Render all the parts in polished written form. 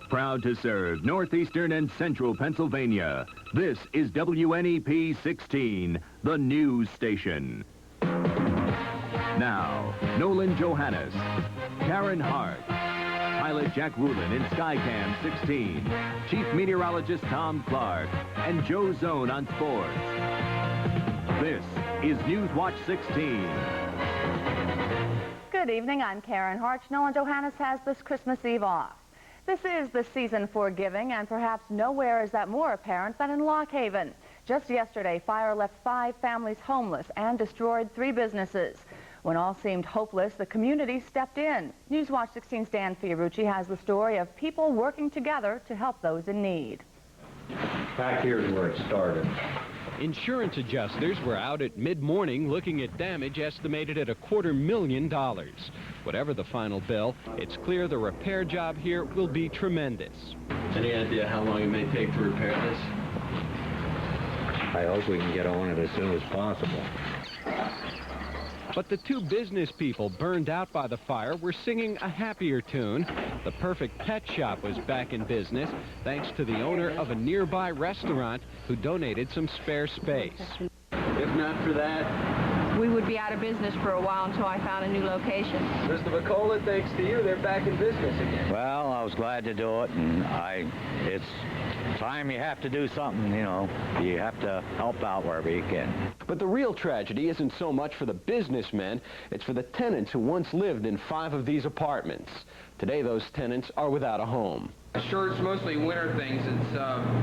Proud to serve northeastern and central Pennsylvania. This is WNEP 16, the news station. Now, Nolan Johannes, Karen Harch, pilot Jack Woolen in Skycam 16, Chief Meteorologist Tom Clark, and Joe Zone on sports. This is Newswatch 16. Good evening, I'm Karen Harch. Nolan Johannes has this Christmas Eve off. This is the season for giving, and perhaps nowhere is that more apparent than in Lock Haven. Just yesterday, fire left 5 families homeless and destroyed 3 businesses. When all seemed hopeless, the community stepped in. Newswatch 16's Dan Fiorucci has the story of people working together to help those in need. Back here is where it started. Insurance adjusters were out at mid-morning looking at damage estimated at $250,000. Whatever the final bill, it's clear the repair job here will be tremendous. Any idea how long it may take to repair this? I hope we can get on it as soon as possible. But the 2 business people burned out by the fire were singing a happier tune. The Perfect Pet Shop was back in business thanks to the owner of a nearby restaurant who donated some spare space. If not for that, we would be out of business for a while until I found a new location. Mr. McCullough, thanks to you, they're back in business again. Well, I was glad to do it, and it's time you have to do something, you know. You have to help out wherever you can. But the real tragedy isn't so much for the businessmen, it's for the tenants who once lived in 5 of these apartments. Today, those tenants are without a home. Shirts, mostly winter things. It's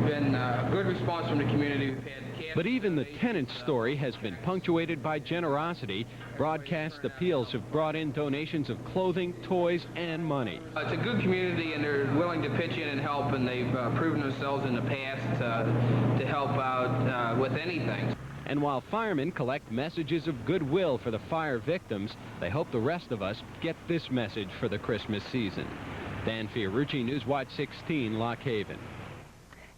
been a good response from the community. We've had but even the tenant's story has been punctuated by generosity. Broadcast appeals have brought in donations of clothing, toys, and money. It's a good community, and they're willing to pitch in and help, and they've proven themselves in the past to help out with anything. And while firemen collect messages of goodwill for the fire victims, they hope the rest of us get this message for the Christmas season. Dan Fiorucci, Newswatch 16, Lock Haven.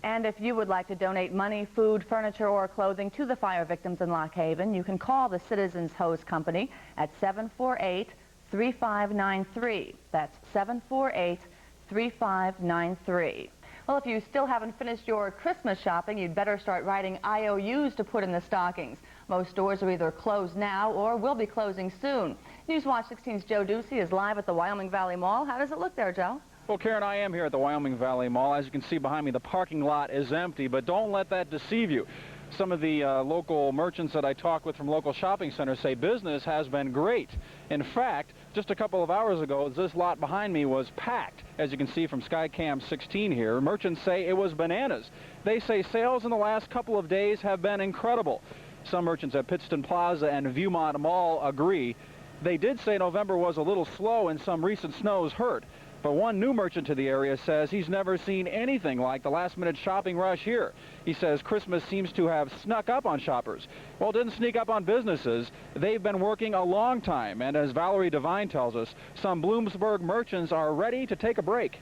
And if you would like to donate money, food, furniture, or clothing to the fire victims in Lock Haven, you can call the Citizens Hose Company at 748-3593. That's 748-3593. Well, if you still haven't finished your Christmas shopping, you'd better start writing IOUs to put in the stockings. Most stores are either closed now or will be closing soon. Newswatch 16's Joe Ducey is live at the Wyoming Valley Mall. How does it look there, Joe? Well, Karen, I am here at the Wyoming Valley Mall. As you can see behind me, the parking lot is empty, but don't let that deceive you. Some of the local merchants that I talk with from local shopping centers say business has been great. In fact, just a couple of hours ago, this lot behind me was packed. As you can see from Skycam 16 here, merchants say it was bananas. They say sales in the last couple of days have been incredible. Some merchants at Pittston Plaza and Viewmont Mall agree. They did say November was a little slow and some recent snows hurt. But one new merchant to the area says he's never seen anything like the last-minute shopping rush here. He says Christmas seems to have snuck up on shoppers. Well, it didn't sneak up on businesses. They've been working a long time, and as Valerie Devine tells us, some Bloomsburg merchants are ready to take a break.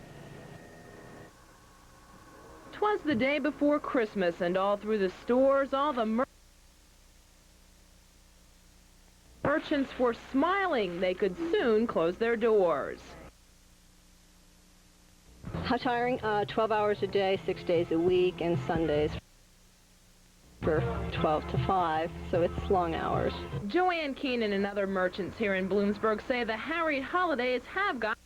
'Twas the day before Christmas, and all through the stores, all the merchants were smiling. They could soon close their doors. How tiring? 12 hours a day, 6 days a week, and Sundays for 12 to 5, so it's long hours. Joanne Keenan and other merchants here in Bloomsburg say the harried holidays have got...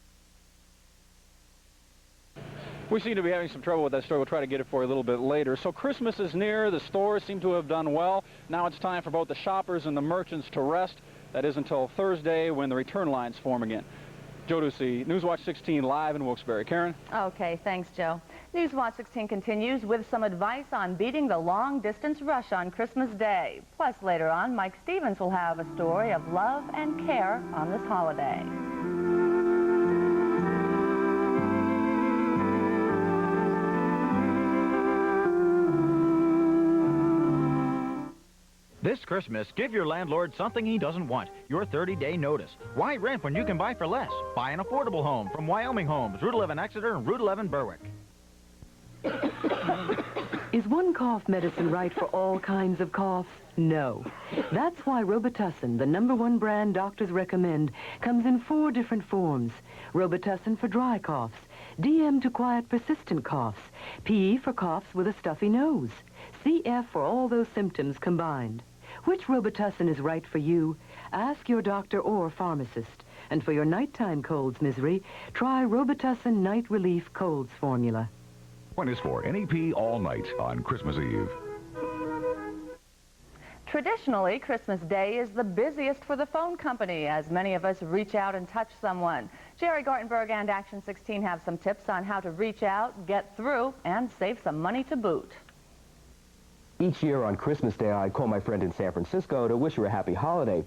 We seem to be having some trouble with that story. We'll try to get it for you a little bit later. So Christmas is near. The stores seem to have done well. Now it's time for both the shoppers and the merchants to rest. That is until Thursday when the return lines form again. Joe Ducey, Newswatch 16, live in Wilkes-Barre. Karen? Okay, thanks, Joe. Newswatch 16 continues with some advice on beating the long-distance rush on Christmas Day. Plus, later on, Mike Stevens will have a story of love and care on this holiday. This Christmas, give your landlord something he doesn't want, your 30-day notice. Why rent when you can buy for less? Buy an affordable home from Wyoming Homes, Route 11 Exeter and Route 11 Berwick. Is one cough medicine right for all kinds of coughs? No. That's why Robitussin, the #1 brand doctors recommend, comes in 4 different forms. Robitussin for dry coughs, DM to quiet persistent coughs, PE for coughs with a stuffy nose, CF for all those symptoms combined. Which Robitussin is right for you? Ask your doctor or pharmacist. And for your nighttime colds misery, try Robitussin Night Relief Colds Formula. One is for NEP all night on Christmas Eve. Traditionally, Christmas Day is the busiest for the phone company as many of us reach out and touch someone. Jerry Gartenberg and Action 16 have some tips on how to reach out, get through, and save some money to boot. Each year on Christmas Day, I call my friend in San Francisco to wish her a happy holiday.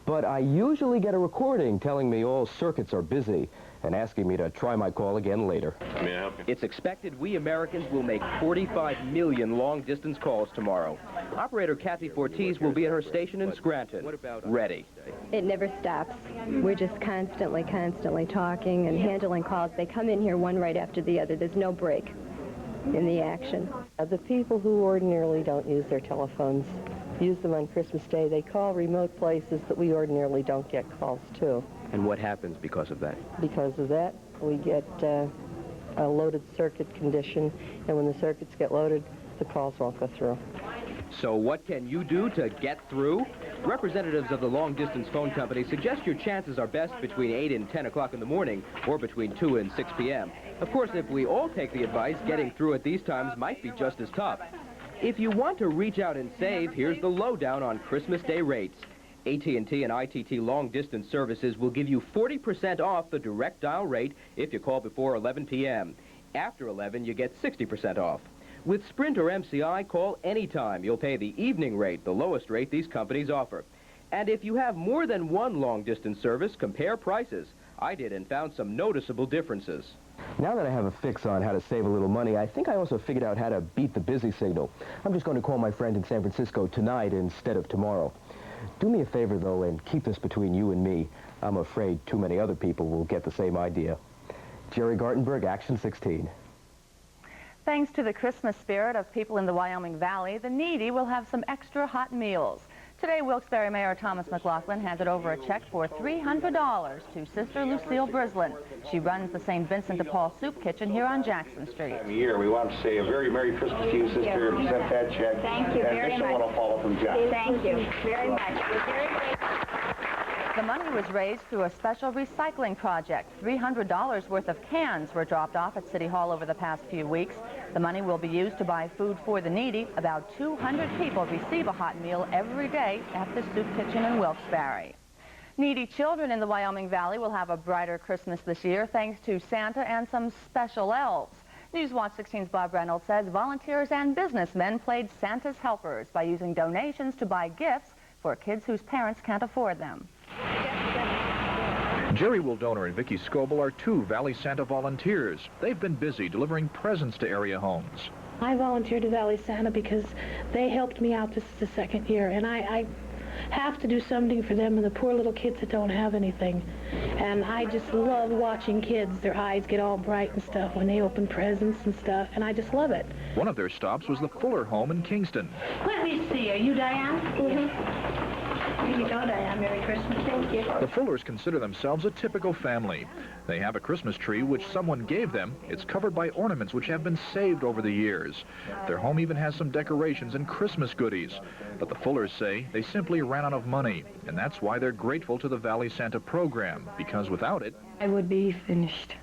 But I usually get a recording telling me all circuits are busy and asking me to try my call again later. May I help you? It's expected we Americans will make 45 million long-distance calls tomorrow. Operator Kathy Fortiz will be at her station in Scranton, ready. It never stops. We're just constantly talking and handling calls. They come in here one right after the other. There's no break in the action. The people who ordinarily don't use their telephones use them on Christmas Day. They call remote places that we ordinarily don't get calls to. And what happens because of that? Because of that, we get a loaded circuit condition, and when the circuits get loaded, the calls won't go through. So what can you do to get through? Representatives of the long-distance phone company suggest your chances are best between 8 and 10 o'clock in the morning or between 2 and 6 p.m. Of course, if we all take the advice, getting through at these times might be just as tough. If you want to reach out and save, here's the lowdown on Christmas Day rates. AT&T and ITT long-distance services will give you 40% off the direct dial rate if you call before 11 p.m. After 11, you get 60% off. With Sprint or MCI, call anytime. You'll pay the evening rate, the lowest rate these companies offer. And if you have more than one long-distance service, compare prices. I did and found some noticeable differences. Now that I have a fix on how to save a little money, I think I also figured out how to beat the busy signal. I'm just going to call my friend in San Francisco tonight instead of tomorrow. Do me a favor, though, and keep this between you and me. I'm afraid too many other people will get the same idea. Jerry Gartenberg, Action 16. Thanks to the Christmas spirit of people in the Wyoming Valley, the needy will have some extra hot meals. Today, Wilkes-Barre Mayor Thomas McLaughlin handed over a check for $300 to Sister Lucille Brislin. She runs the St. Vincent de Paul Soup Kitchen here on Jackson Street. Year, we want to say a very Merry Christmas to you, Sister. Accept that check. Thank you very much. And this will follow from John. Thank you very much. We're very grateful. The money was raised through a special recycling project. $300 worth of cans were dropped off at City Hall over the past few weeks. The money will be used to buy food for the needy. About 200 people receive a hot meal every day at the soup kitchen in Wilkes-Barre. Needy children in the Wyoming Valley will have a brighter Christmas this year thanks to Santa and some special elves. Newswatch 16's Bob Reynolds says volunteers and businessmen played Santa's helpers by using donations to buy gifts for kids whose parents can't afford them. Jerry Wildoner and Vicki Scoble are two Valley Santa volunteers. They've been busy delivering presents to area homes. I volunteered to Valley Santa because they helped me out. This is the second year, and I have to do something for them and the poor little kids that don't have anything. And I just love watching kids. Their eyes get all bright and stuff when they open presents and stuff, and I just love it. One of their stops was the Fuller home in Kingston. Let me see. Are you Diane? Mm-hmm. Here you go, Diane. Merry Christmas. Thank you. The Fullers consider themselves a typical family. They have a Christmas tree which someone gave them. It's covered by ornaments which have been saved over the years. Their home even has some decorations and Christmas goodies. But the Fullers say they simply ran out of money, and that's why they're grateful to the Valley Santa program, because without it, I would be finished.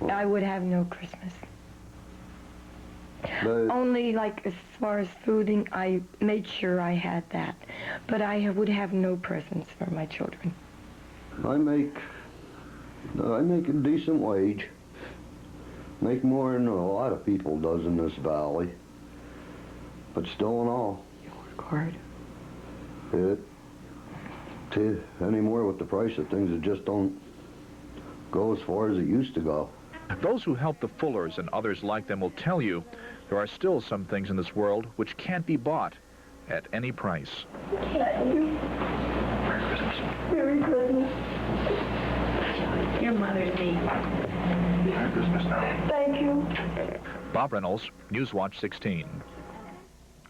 I would have no Christmas. Only, like, as far as fooding, I made sure I had that. But I would have no presents for my children. I make a decent wage. Make more than a lot of people does in this valley. But still in all. You work hard. Anymore with the price of things, it just don't go as far as it used to go. those who help the Fullers and others like them will tell you there are still some things in this world which can't be bought at any price. Thank you. Merry Christmas. Merry Christmas. Your mother's me. Merry Christmas now. Thank you. Bob Reynolds, Newswatch 16.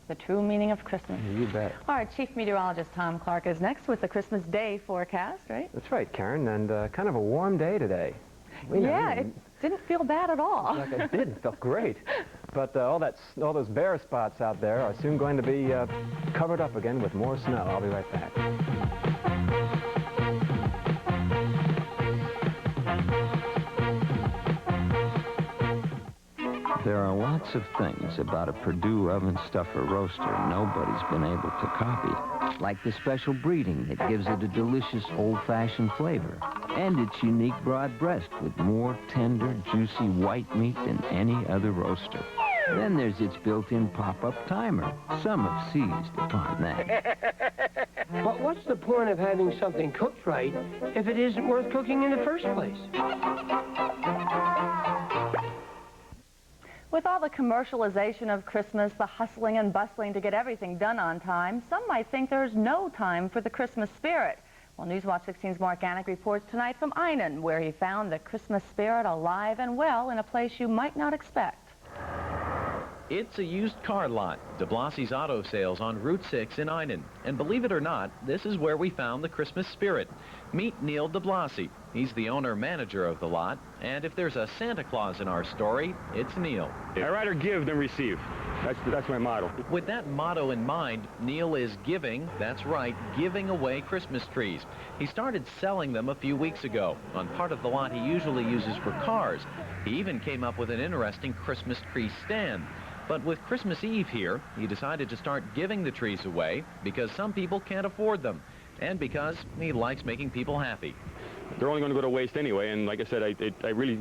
The true meaning of Christmas. You bet. Our Chief Meteorologist Tom Clark is next with the Christmas Day forecast, right? That's right, Karen, and kind of a warm day today. Yeah, it didn't feel bad at all. Like it did. It felt great. But all those bare spots out there are soon going to be covered up again with more snow. I'll be right back. There are lots of things about a Purdue oven stuffer roaster nobody's been able to copy, like the special breeding that gives it a delicious old-fashioned flavor, and its unique broad breast with more tender, juicy white meat than any other roaster. Then there's its built-in pop-up timer. Some have seized upon that. But what's the point of having something cooked right if it isn't worth cooking in the first place? With all the commercialization of Christmas, the hustling and bustling to get everything done on time, some might think there's no time for the Christmas spirit. Well, Newswatch 16's Mark Annick reports tonight from Einan, where he found the Christmas spirit alive and well in a place you might not expect. It's a used car lot, de Blasy's Auto Sales on Route 6 in Einan. And believe it or not, this is where we found the Christmas spirit. Meet Neil de Blasy. He's the owner-manager of the lot, and if there's a Santa Claus in our story, it's Neil. I'd rather give than receive. That's my motto. With that motto in mind, Neil is giving, that's right, giving away Christmas trees. He started selling them a few weeks ago on part of the lot he usually uses for cars. He even came up with an interesting Christmas tree stand. But with Christmas Eve here, he decided to start giving the trees away because some people can't afford them and because he likes making people happy. They're only going to go to waste anyway, and like I said, I really,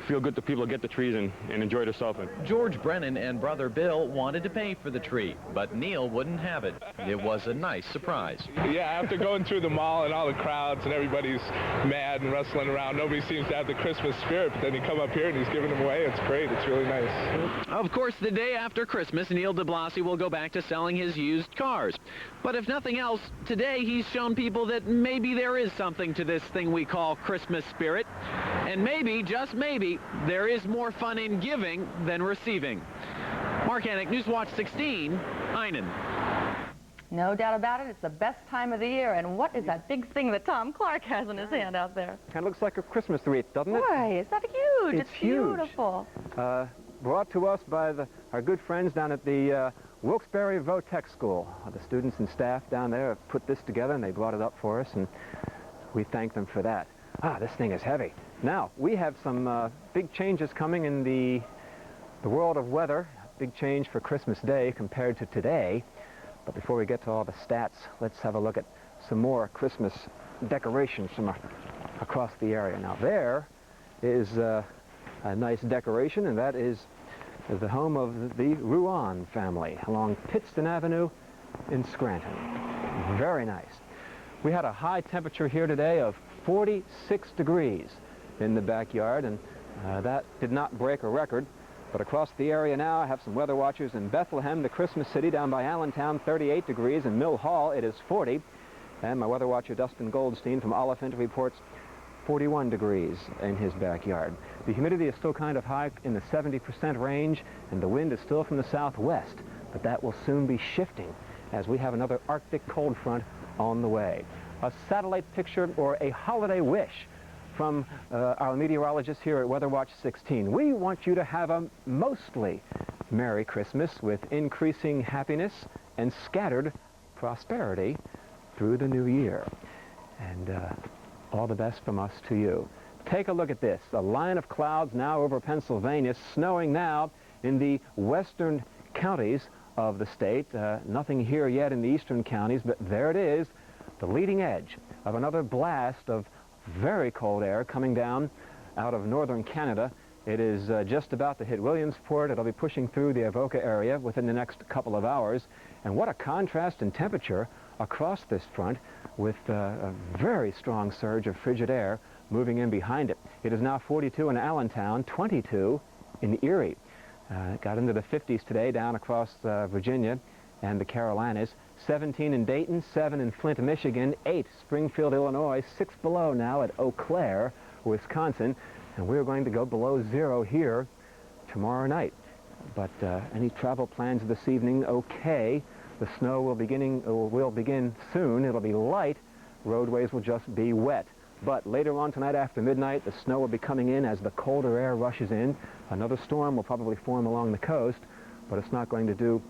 feel good that people get the trees and enjoy themselves. George Brennan and brother Bill wanted to pay for the tree, but Neil wouldn't have it. It was a nice surprise. Yeah, after going through the mall and all the crowds and everybody's mad and rustling around, nobody seems to have the Christmas spirit, but then you come up here and he's giving them away. It's great. It's really nice. Of course, the day after Christmas, Neil de Blasy will go back to selling his used cars. But if nothing else, today he's shown people that maybe there is something to this thing we call Christmas spirit. And maybe, just maybe, there is more fun in giving than receiving. Mark Annick, Newswatch 16, Einan. No doubt about it, it's the best time of the year. And what is that big thing that Tom Clark has in his hand out there? Kind of looks like a Christmas wreath, doesn't it? Boy, is that huge? It's huge. Beautiful. Brought to us by our good friends down at the Wilkes-Barre Votech School. The students and staff down there have put this together, and they brought it up for us, and we thank them for that. This thing is heavy. Now, we have some big changes coming in the world of weather. Big change for Christmas Day compared to today. But before we get to all the stats, let's have a look at some more Christmas decorations from across the area. Now, there is a nice decoration, and that is the home of the Ruan family along Pittston Avenue in Scranton. Very nice. We had a high temperature here today of 46 degrees in the backyard, and that did not break a record. But across the area now, I have some weather watchers in Bethlehem, the Christmas city, down by Allentown, 38 degrees. In Mill Hall, it is 40. And my weather watcher, Dustin Goldstein from Oliphant, reports 41 degrees in his backyard. The humidity is still kind of high in the 70% range, and the wind is still from the southwest. But that will soon be shifting as we have another Arctic cold front on the way. A satellite picture or a holiday wish from our meteorologist here at Weather Watch 16. We want you to have a mostly Merry Christmas with increasing happiness and scattered prosperity through the new year. And all the best from us to you. Take a look at this. A line of clouds now over Pennsylvania, snowing now in the western counties of the state. Nothing here yet in the eastern counties, but there it is, the leading edge of another blast of very cold air coming down out of northern Canada. It is just about to hit Williamsport. It'll be pushing through the Avoca area within the next couple of hours. And what a contrast in temperature across this front with a very strong surge of frigid air moving in behind it. It is now 42 in Allentown, 22 in Erie. It got into the 50s today down across Virginia and the Carolinas. 17 in Dayton, 7 in Flint, Michigan, 8 Springfield, Illinois, 6 below now at Eau Claire, Wisconsin, and we're going to go below 0 here tomorrow night. But any travel plans this evening, okay. The snow will begin soon. It'll be light. Roadways will just be wet. But later on tonight after midnight, the snow will be coming in as the colder air rushes in. Another storm will probably form along the coast, but it's not going to do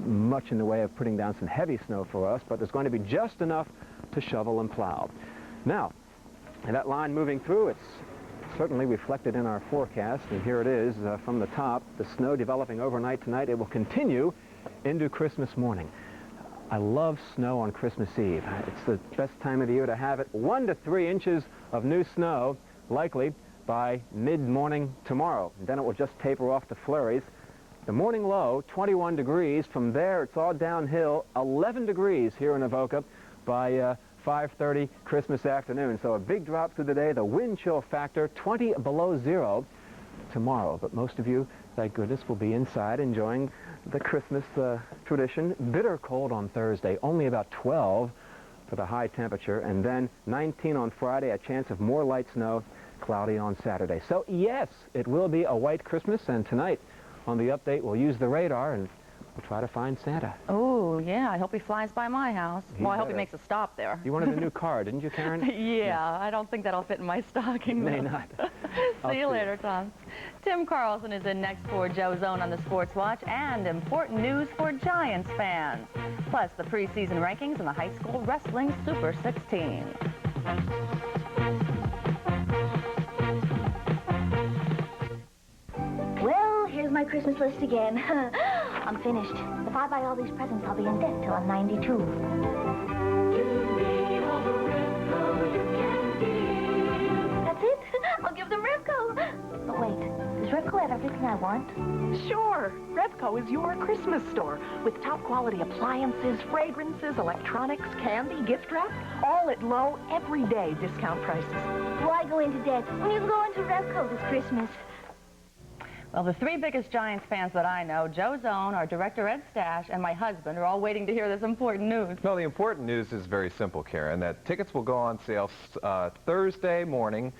much in the way of putting down some heavy snow for us, but there's going to be just enough to shovel and plow. Now, that line moving through, it's certainly reflected in our forecast, and here it is from the top. The snow developing overnight tonight. It will continue into Christmas morning. I love snow on Christmas Eve. It's the best time of the year to have it. 1 to 3 inches of new snow, likely by mid-morning tomorrow. And then it will just taper off to flurries. The morning low, 21 degrees. From there, it's all downhill. 11 degrees here in Avoca by 5:30 Christmas afternoon. So a big drop through the day. The wind chill factor, 20 below zero tomorrow. But most of you, thank goodness, will be inside enjoying the Christmas tradition. Bitter cold on Thursday, only about 12 for the high temperature. And then 19 on Friday, a chance of more light snow, cloudy on Saturday. So yes, it will be a white Christmas. And tonight on the update, we'll use the radar and we'll try to find Santa. Oh, yeah, I hope he flies by my house. Well, I hope he makes a stop there. You wanted a new car, didn't you, Karen? Yeah, I don't think that'll fit in my stocking. May not. See you later, Tom. Tim Carlson is in next for Joe Zone on the Sports Watch, and important news for Giants fans. Plus, the preseason rankings in the high school wrestling Super 16. Well, here's my Christmas list again. I'm finished. If I buy all these presents, I'll be in debt till I'm 92. That's it? I'll give them Revco. But wait, does Revco have everything I want? Sure. Revco is your Christmas store with top-quality appliances, fragrances, electronics, candy, gift wrap, all at low, everyday discount prices. Why go into debt when you can go into Revco this Christmas? Well, the 3 biggest Giants fans that I know, Joe Zone, our director Ed Stash, and my husband, are all waiting to hear this important news. Well, the important news is very simple, Karen, that tickets will go on sale Friday morning,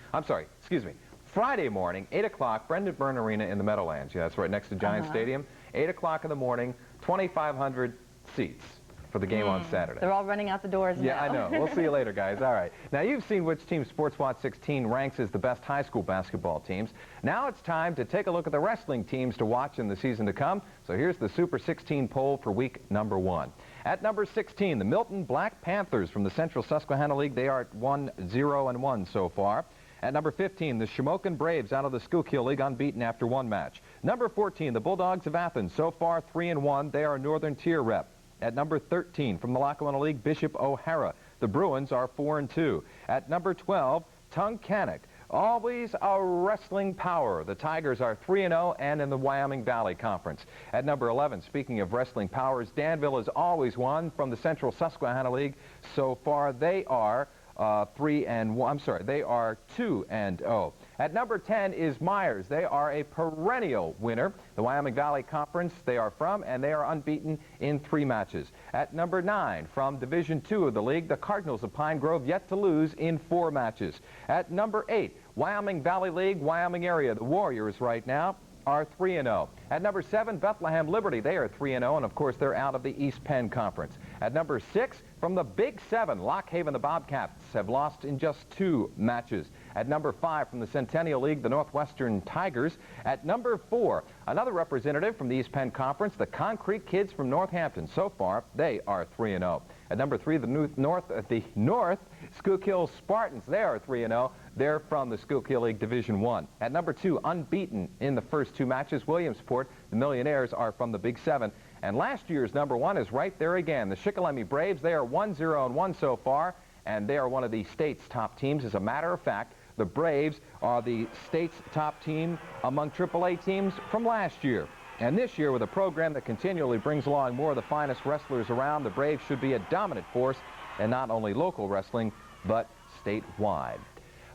8 o'clock, Brendan Byrne Arena in the Meadowlands. Yeah, that's right next to Giants Stadium. 8 o'clock in the morning, 2,500 seats for the game on Saturday. They're all running out the doors now. Yeah, I know. We'll see you later, guys. All right. Now, you've seen which team Sports Watch 16 ranks as the best high school basketball teams. Now it's time to take a look at the wrestling teams to watch in the season to come. So here's the Super 16 poll for week number 1. At number 16, the Milton Black Panthers from the Central Susquehanna League. They are at 1-0-1 so far. At number 15, the Shamokin Braves out of the Schuylkill League, unbeaten after 1 match. Number 14, the Bulldogs of Athens, so far 3-1. They are a Northern Tier rep. At number 13, from the Lackawanna League, Bishop O'Hara. The Bruins are 4-2. At number 12, Tunkhannock, always a wrestling power. The Tigers are 3-0 and in the Wyoming Valley Conference. At number 11, speaking of wrestling powers, Danville has always won from the Central Susquehanna League. So far, they are 2-0. At number 10 is Myers. They are a perennial winner. The Wyoming Valley Conference they are from, and they are unbeaten in 3 matches. At number 9, from Division II of the league, the Cardinals of Pine Grove yet to lose in 4 matches. At number 8, Wyoming Valley League, Wyoming area. The Warriors right now are 3-0. At number 7, Bethlehem Liberty. They are 3-0, and of course they're out of the East Penn Conference. At number 6, from the Big 7, Lock Haven, the Bobcats have lost in just 2 matches. At number 5, from the Centennial League, the Northwestern Tigers. At number 4, another representative from the East Penn Conference, the Concrete Kids from Northampton. So far, they are 3-0. At number 3, the North Schuylkill Spartans. They are 3-0. They're from the Schuylkill League Division I. At number 2, unbeaten in the first 2 matches, Williamsport. The Millionaires are from the Big 7. And last year's number 1 is right there again. The Shikellamy Braves, they are 1-0-1 so far, and they are one of the state's top teams. As a matter of fact, the Braves are the state's top team among AAA teams from last year. And this year, with a program that continually brings along more of the finest wrestlers around, the Braves should be a dominant force in not only local wrestling, but statewide.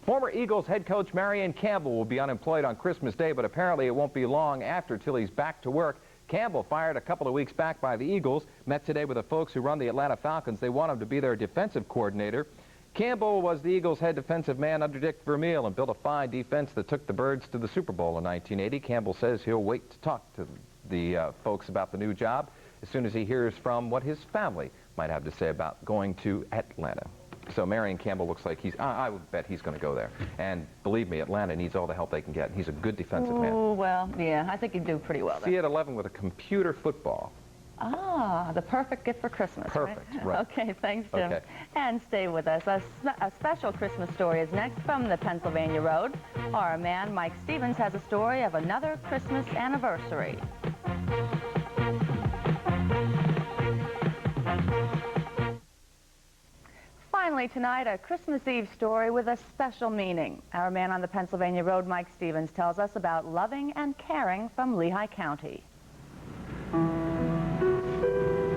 Former Eagles head coach Marion Campbell will be unemployed on Christmas Day, but apparently it won't be long after till he's back to work. Campbell, fired a couple of weeks back by the Eagles, met today with the folks who run the Atlanta Falcons. They want him to be their defensive coordinator. Campbell was the Eagles' head defensive man under Dick Vermeil and built a fine defense that took the Birds to the Super Bowl in 1980. Campbell says he'll wait to talk to the folks about the new job as soon as he hears from what his family might have to say about going to Atlanta. So Marion Campbell looks like I would bet he's going to go there. And believe me, Atlanta needs all the help they can get. He's a good defensive man. Oh, well, yeah, I think he'd do pretty well there. See at 11 with a computer football. Ah, the perfect gift for Christmas, Perfect, right. Okay, thanks, Jim. Okay. And stay with us. A special Christmas story is next from the Pennsylvania Road. Our man, Mike Stevens, has a story of another Christmas anniversary. Finally tonight, a Christmas Eve story with a special meaning. Our man on the Pennsylvania Road, Mike Stevens, tells us about loving and caring from Lehigh County.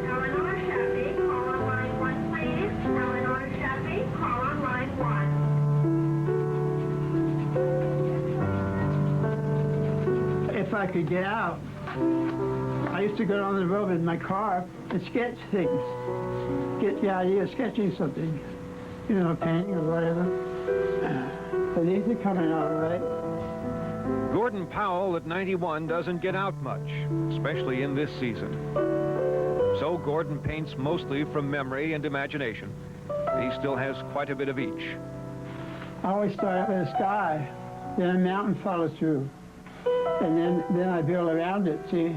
Eleanor Shappy, call on line 1, please. Eleanor Shappy, call on line 1. If I could get out, I used to go on the road in my car and sketch things. Get the idea of sketching something, you know, painting or whatever. But these are coming out all right. Gordon Powell at 91 doesn't get out much, especially in this season. So Gordon paints mostly from memory and imagination. He still has quite a bit of each. I always start out with the sky, then a mountain follows through. And then I build around it, see?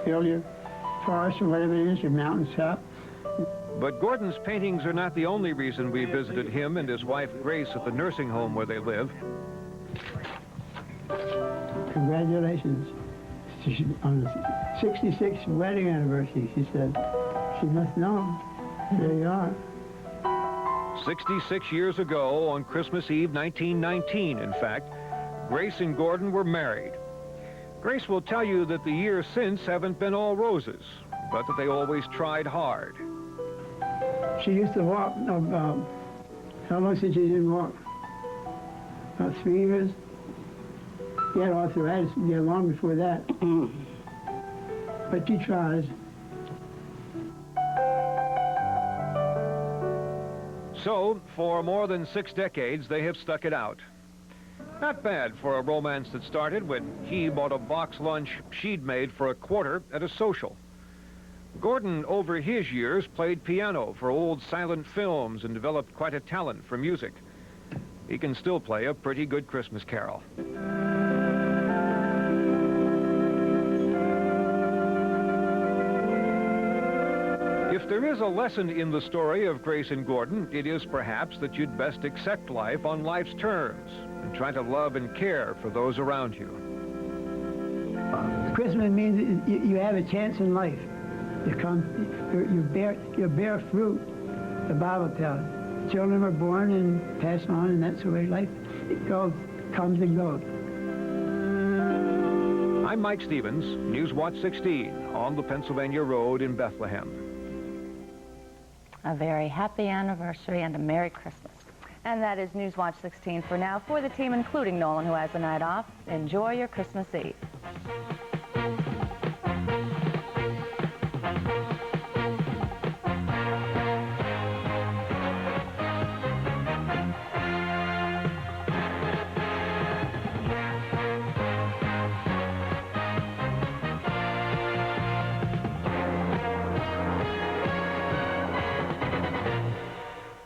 Build your forest or whatever it is, your mountaintop. But Gordon's paintings are not the only reason we visited him and his wife Grace at the nursing home where they live. Congratulations. On the 66th wedding anniversary, she said. She must know. There you are. 66 years ago, on Christmas Eve 1919, in fact, Grace and Gordon were married. Grace will tell you that the years since haven't been all roses, but that they always tried hard. She used to walk, how long since she didn't walk? About 3 years. She had arthritis, yeah, long before that. But she tries. So, for more than 6 decades, they have stuck it out. Not bad for a romance that started when he bought a box lunch she'd made for a quarter at a social. Gordon, over his years, played piano for old silent films and developed quite a talent for music. He can still play a pretty good Christmas carol. If there is a lesson in the story of Grace and Gordon, it is perhaps that you'd best accept life on life's terms and try to love and care for those around you. Christmas means you have a chance in life. You bear fruit, the Bible tells. Children are born and pass on, and that's the way life goes, comes and goes. I'm Mike Stevens, Newswatch 16, on the Pennsylvania Road in Bethlehem. A very happy anniversary and a Merry Christmas. And that is Newswatch 16 for now. For the team, including Nolan, who has the night off, enjoy your Christmas Eve.